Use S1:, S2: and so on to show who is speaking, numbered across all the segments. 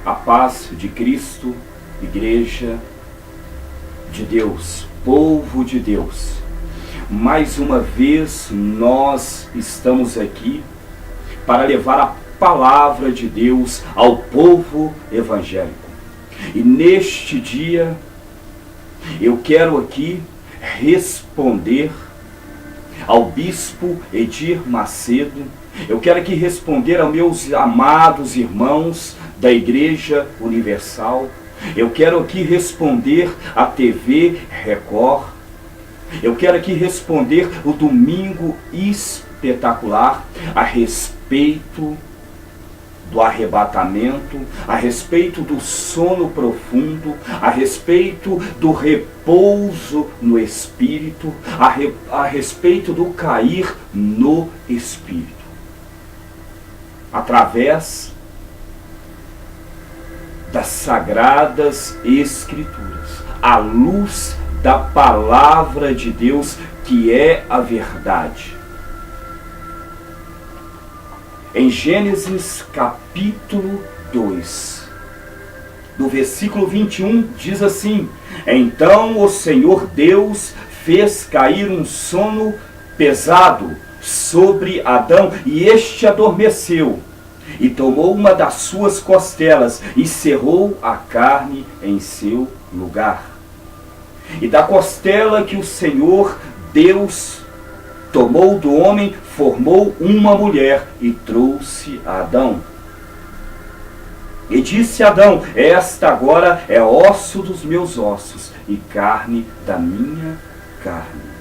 S1: A paz de Cristo, Igreja de Deus, povo de Deus. Mais uma vez nós estamos aqui para levar a palavra de Deus ao povo evangélico. E neste dia eu quero aqui responder ao bispo Edir Macedo. Eu quero aqui responder aos meus amados irmãos da Igreja Universal. Eu quero aqui responder à TV Record. Eu quero aqui responder o Domingo Espetacular a respeito do arrebatamento, a respeito do sono profundo, a respeito do repouso no Espírito, a respeito do cair no Espírito. Através das Sagradas Escrituras, à luz da Palavra de Deus, que é a verdade. Em Gênesis capítulo 2, no versículo 21, diz assim: Então o Senhor Deus fez cair um sono pesado sobre Adão, e este adormeceu, e tomou uma das suas costelas, e cerrou a carne em seu lugar. E da costela que o Senhor Deus tomou do homem, formou uma mulher e trouxe a Adão. E disse Adão: Esta agora é osso dos meus ossos e carne da minha carne.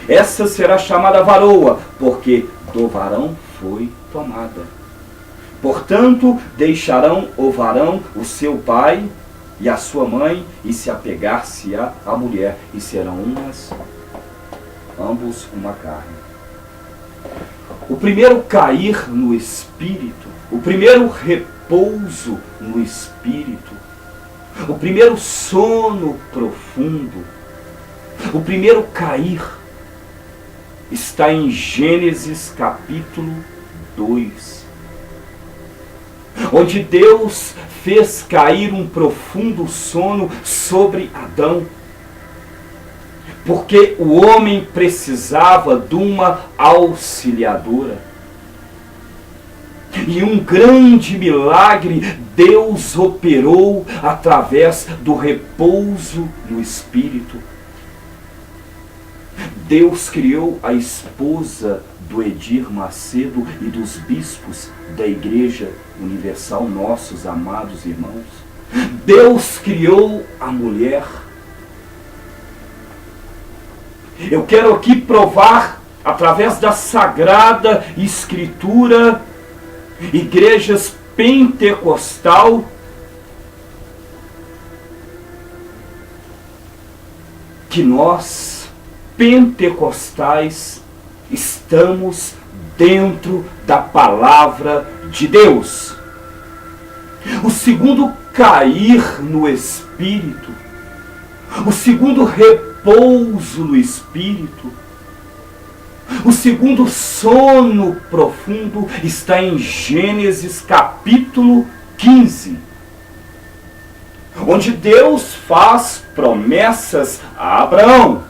S1: Essa será chamada varoa, porque do varão foi tomada. Portanto, deixarão o varão o seu pai e a sua mãe, e se apegar-se-á à mulher, e serão ambos uma carne. O primeiro cair no Espírito, o primeiro repouso no Espírito, o primeiro sono profundo, o primeiro cair, está em Gênesis capítulo 2, onde Deus fez cair um profundo sono sobre Adão, porque o homem precisava de uma auxiliadora. E um grande milagre Deus operou através do repouso no Espírito. Deus criou a esposa do Edir Macedo e dos bispos da Igreja Universal, nossos amados irmãos. Deus criou a mulher. Eu quero aqui provar, através da Sagrada Escritura, igrejas pentecostal, que nós, pentecostais, estamos dentro da Palavra de Deus. O segundo cair no Espírito, o segundo repouso no Espírito, o segundo sono profundo está em Gênesis capítulo 15, onde Deus faz promessas a Abraão.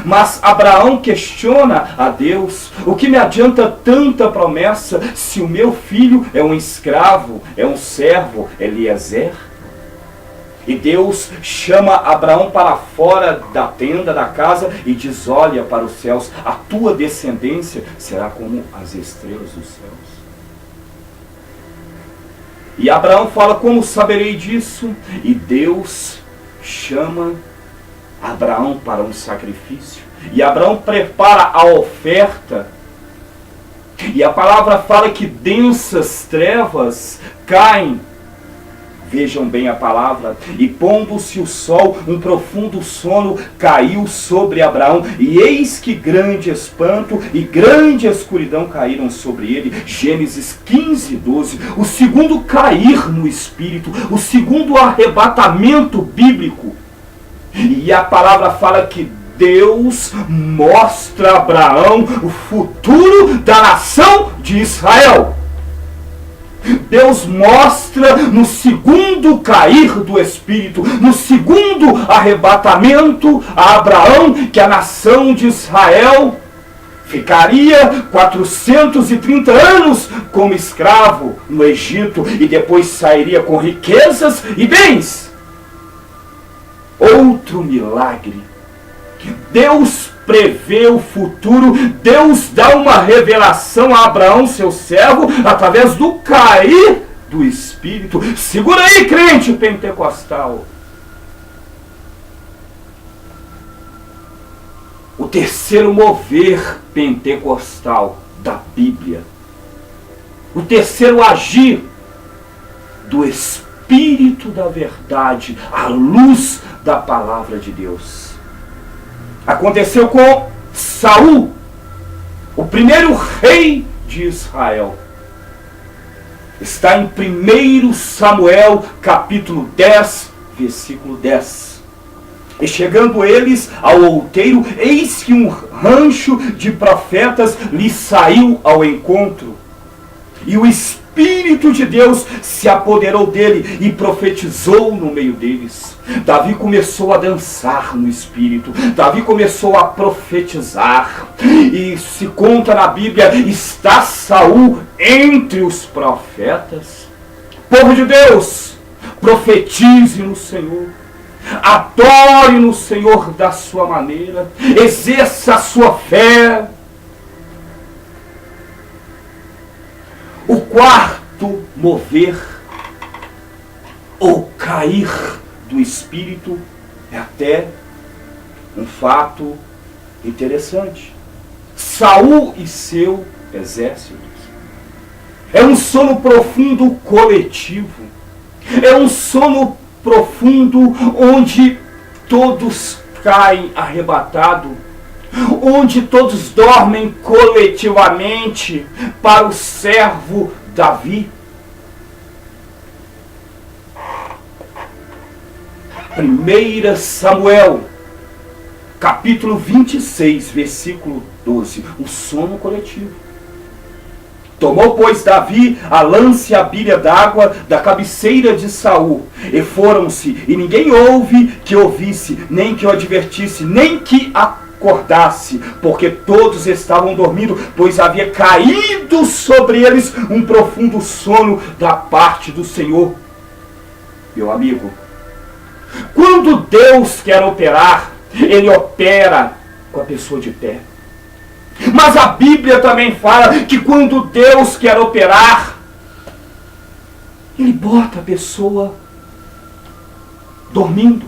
S1: Mas Abraão questiona a Deus: o que me adianta tanta promessa se o meu filho é um escravo, é um servo, Eliezer? E Deus chama Abraão para fora da tenda, da casa, e diz: olha para os céus, a tua descendência será como as estrelas dos céus. E Abraão fala: como saberei disso? E Deus chama Abraão para um sacrifício. E Abraão prepara a oferta. E a palavra fala que densas trevas caem. Vejam bem a palavra. E pondo-se o sol, um profundo sono caiu sobre Abraão. E eis que grande espanto e grande escuridão caíram sobre ele. Gênesis 15, 12. O segundo cair no Espírito. O segundo arrebatamento bíblico. E a palavra fala que Deus mostra a Abraão o futuro da nação de Israel. Deus mostra no segundo cair do Espírito, no segundo arrebatamento a Abraão, que a nação de Israel ficaria 430 anos como escravo no Egito e depois sairia com riquezas e bens. Outro milagre. Deus prevê o futuro, Deus dá uma revelação a Abraão, seu servo, através do cair do Espírito. Segura aí, crente pentecostal. O terceiro mover pentecostal da Bíblia. O terceiro agir do Espírito da verdade, à luz da palavra de Deus. Aconteceu com Saul, o primeiro rei de Israel. Está em 1 Samuel, capítulo 10, versículo 10. E chegando eles ao outeiro, eis que um rancho de profetas lhe saiu ao encontro. E o Espírito de Deus se apoderou dele e profetizou no meio deles. Davi começou a dançar no Espírito. Davi começou a profetizar. E se conta na Bíblia, está Saul entre os profetas. Povo de Deus, profetize no Senhor. Adore no Senhor da sua maneira. Exerça a sua fé. O quarto mover ou cair do Espírito é até um fato interessante. Saul e seu exército. É um sono profundo coletivo. É um sono profundo onde todos caem arrebatados, onde todos dormem coletivamente para o servo Davi. 1 Samuel, capítulo 26, versículo 12. O sono coletivo. Tomou, pois, Davi a lança e a bilha d'água da cabeceira de Saul, e foram-se, e ninguém houve que ouvisse, nem que o advertisse, nem que acordasse, porque todos estavam dormindo, pois havia caído sobre eles um profundo sono da parte do Senhor. Meu amigo, quando Deus quer operar, Ele opera com a pessoa de pé. Mas a Bíblia também fala que quando Deus quer operar, Ele bota a pessoa dormindo.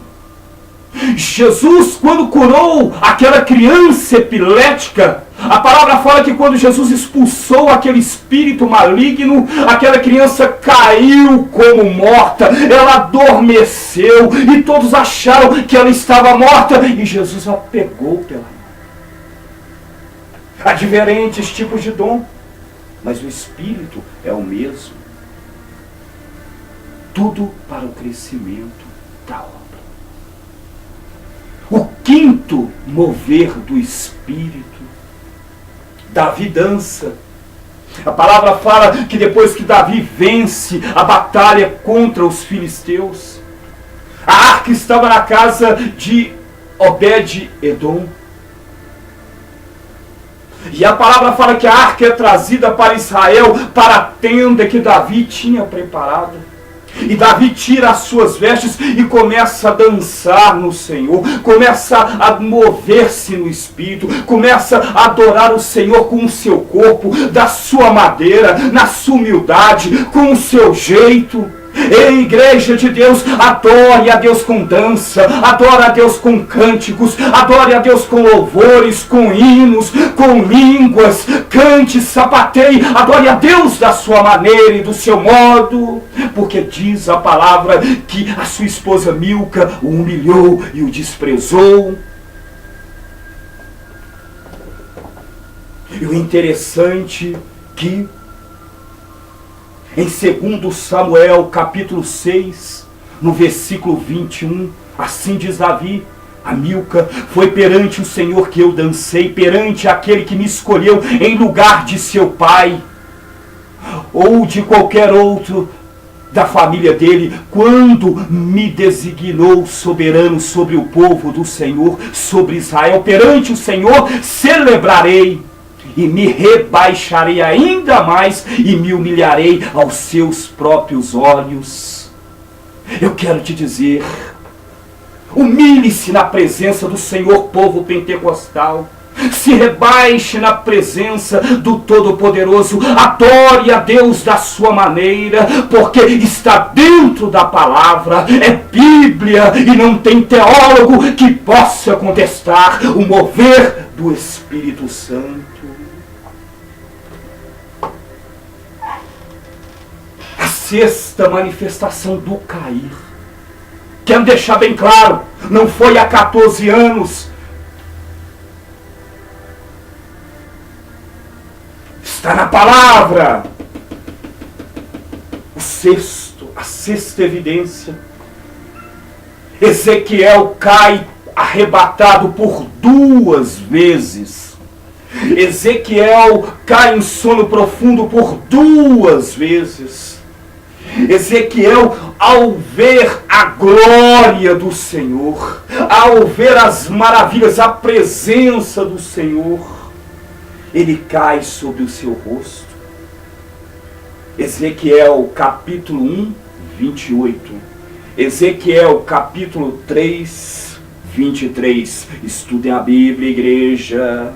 S1: Jesus, quando curou aquela criança epilética, a palavra fala que quando Jesus expulsou aquele espírito maligno, aquela criança caiu como morta, ela adormeceu e todos acharam que ela estava morta e Jesus a pegou pela mão. Há diferentes tipos de dom, mas o Espírito é o mesmo. Tudo para o crescimento da obra. O quinto mover do Espírito, Davi dança. A palavra fala que depois que Davi vence a batalha contra os filisteus, a arca estava na casa de Obed-edom. E a palavra fala que a arca é trazida para Israel, para a tenda que Davi tinha preparado. E Davi tira as suas vestes e começa a dançar no Senhor, começa a mover-se no Espírito, começa a adorar o Senhor com o seu corpo, da sua maneira, na sua humildade, com o seu jeito. Ei, igreja de Deus, adore a Deus com dança, adore a Deus com cânticos, adore a Deus com louvores, com hinos, com línguas, cante, sapateie, adore a Deus da sua maneira e do seu modo, porque diz a palavra que a sua esposa Milca o humilhou e o desprezou. E o interessante que em 2 Samuel, capítulo 6, no versículo 21, assim diz Davi, a Milca, foi perante o Senhor que eu dancei, perante aquele que me escolheu em lugar de seu pai. ou de qualquer outro da família dele, quando me designou soberano sobre o povo do Senhor, sobre Israel, perante o Senhor celebrarei, e me rebaixarei ainda mais, e me humilharei aos seus próprios olhos. Eu quero te dizer, humilhe-se na presença do Senhor, povo pentecostal. Se rebaixe na presença do Todo-Poderoso. Adore a Deus da sua maneira, porque está dentro da palavra. É Bíblia e não tem teólogo que possa contestar o mover do Espírito Santo. A sexta manifestação do cair. Quero deixar bem claro, não foi há 14 anos. Está na palavra. A sexta evidência. Ezequiel cai arrebatado por 2 vezes. Ezequiel cai em sono profundo por 2 vezes. Ezequiel, ao ver a glória do Senhor, ao ver as maravilhas, a presença do Senhor, ele cai sobre o seu rosto. Ezequiel capítulo 1, 28. Ezequiel capítulo 3, 23. Estudem a Bíblia, igreja.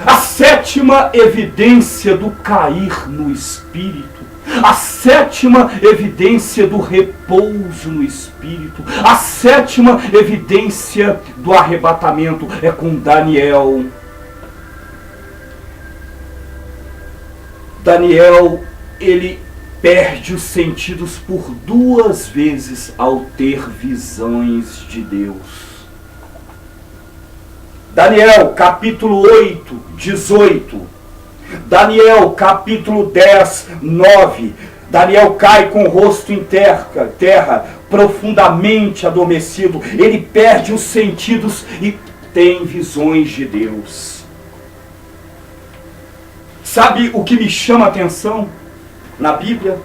S1: A sétima evidência do cair no Espírito. A sétima evidência do repouso no Espírito. A sétima evidência do arrebatamento é com Daniel. Daniel, ele perde os sentidos por 2 vezes ao ter visões de Deus. Daniel, capítulo 8, 18. Daniel, capítulo 10, 9. Daniel cai com o rosto em terra, profundamente adormecido. Ele perde os sentidos e tem visões de Deus. Sabe o que me chama a atenção na Bíblia?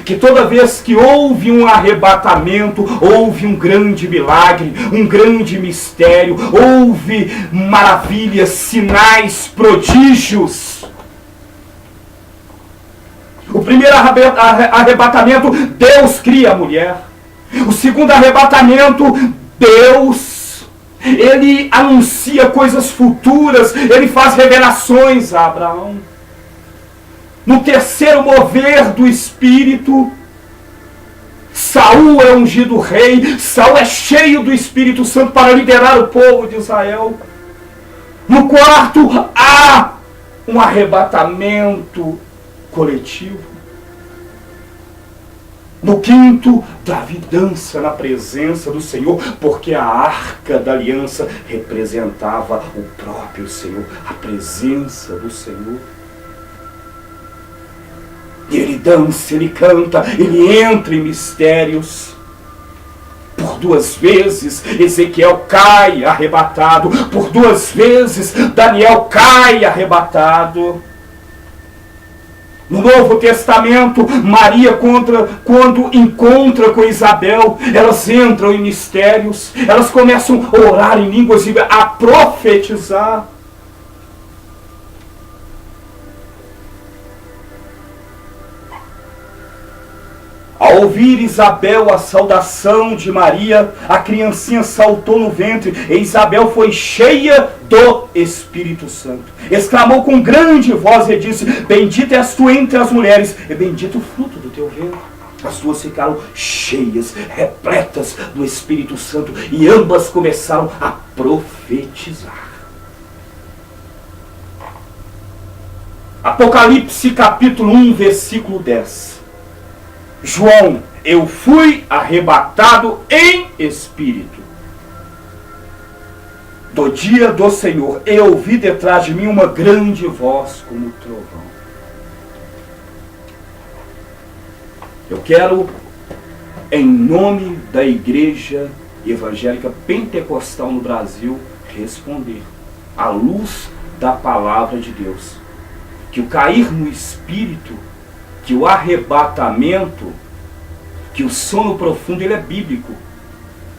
S1: Que toda vez que houve um arrebatamento, houve um grande milagre, um grande mistério, houve maravilhas, sinais, prodígios. O primeiro arrebatamento, Deus cria a mulher. O segundo arrebatamento, Deus, ele anuncia coisas futuras, ele faz revelações a Abraão. No terceiro mover do Espírito, Saul é ungido rei. Saul é cheio do Espírito Santo para liderar o povo de Israel. No quarto, há um arrebatamento coletivo. No quinto, Davi dança na presença do Senhor, porque a arca da aliança representava o próprio Senhor, a presença do Senhor. E ele dança, ele canta, ele entra em mistérios. Por 2 vezes Ezequiel cai arrebatado. Por 2 vezes Daniel cai arrebatado. No Novo Testamento, Maria, quando encontra com Isabel, elas entram em mistérios. Elas começam a orar em línguas e a profetizar. Ao ouvir Isabel a saudação de Maria, a criancinha saltou no ventre e Isabel foi cheia do Espírito Santo. Exclamou com grande voz e disse: bendita és tu entre as mulheres, e bendito o fruto do teu ventre. As duas ficaram cheias, repletas do Espírito Santo, e ambas começaram a profetizar. Apocalipse capítulo 1, versículo 10. João, eu fui arrebatado em espírito. Do dia do Senhor, eu ouvi detrás de mim uma grande voz como trovão. Eu quero, em nome da Igreja Evangélica Pentecostal no Brasil, responder, à luz da palavra de Deus, que o cair no espírito que o arrebatamento, que o sono profundo, ele é bíblico.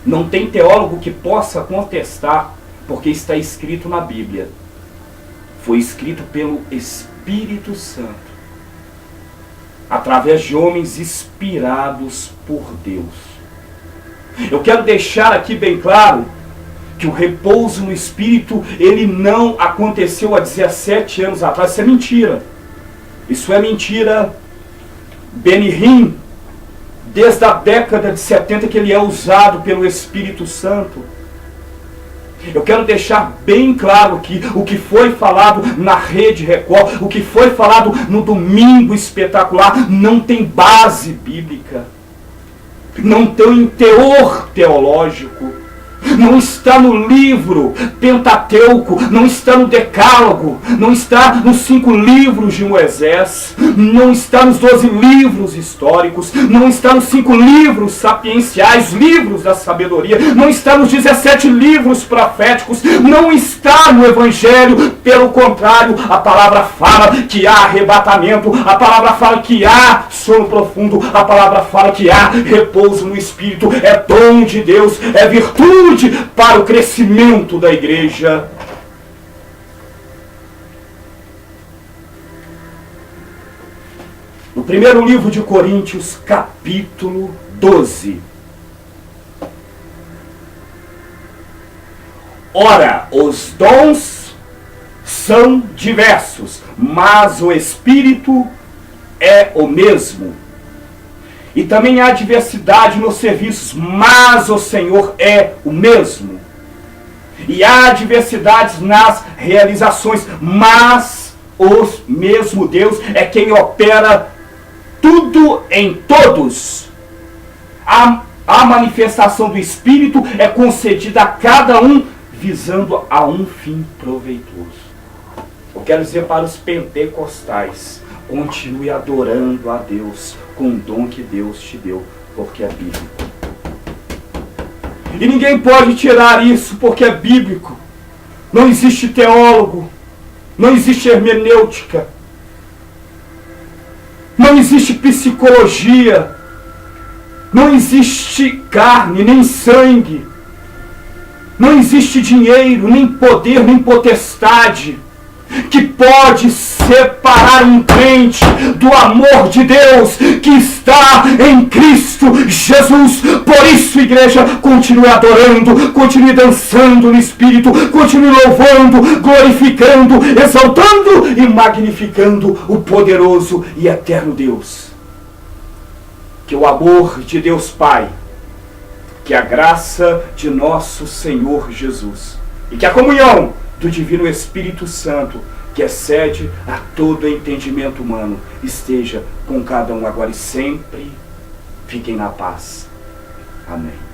S1: Não tem teólogo que possa contestar, porque está escrito na Bíblia. Foi escrito pelo Espírito Santo, através de homens inspirados por Deus. Eu quero deixar aqui bem claro que o repouso no Espírito, ele não aconteceu há 17 anos atrás. Isso é mentira. Isso é mentira. Benihim, desde a década de 70 que ele é usado pelo Espírito Santo. Eu quero deixar bem claro que o que foi falado na Rede Record, o que foi falado no Domingo Espetacular, não tem base bíblica, não tem teor teológico, não está no livro Pentateuco, não está no Decálogo, não está nos 5 livros de Moisés, não está nos 12 livros históricos, não está nos 5 livros sapienciais, livros da sabedoria, não está nos 17 livros proféticos, não está no Evangelho. Pelo contrário, a palavra fala que há arrebatamento, a palavra fala que há sono profundo, a palavra fala que há repouso no Espírito, é dom de Deus, é virtude para o crescimento da igreja. No primeiro livro de Coríntios, capítulo 12. Ora, os dons são diversos, mas o Espírito é o mesmo. E também há diversidade nos serviços, mas o Senhor é o mesmo. E há diversidades nas realizações, mas o mesmo Deus é quem opera tudo em todos. A manifestação do Espírito é concedida a cada um, visando a um fim proveitoso. Eu quero dizer para os pentecostais: continue adorando a Deus com o dom que Deus te deu, porque é bíblico. E ninguém pode tirar isso, porque é bíblico. Não existe teólogo, não existe hermenêutica, não existe psicologia, não existe carne, nem sangue, não existe dinheiro, nem poder, nem potestade que pode separar um crente do amor de Deus que está em Cristo Jesus. Por isso, igreja, continue adorando, continue dançando no Espírito, continue louvando, glorificando, exaltando e magnificando o poderoso e eterno Deus. Que o amor de Deus Pai, que a graça de nosso Senhor Jesus e que a comunhão do Divino Espírito Santo, que excede a todo entendimento humano, esteja com cada um agora e sempre. Fiquem na paz. Amém.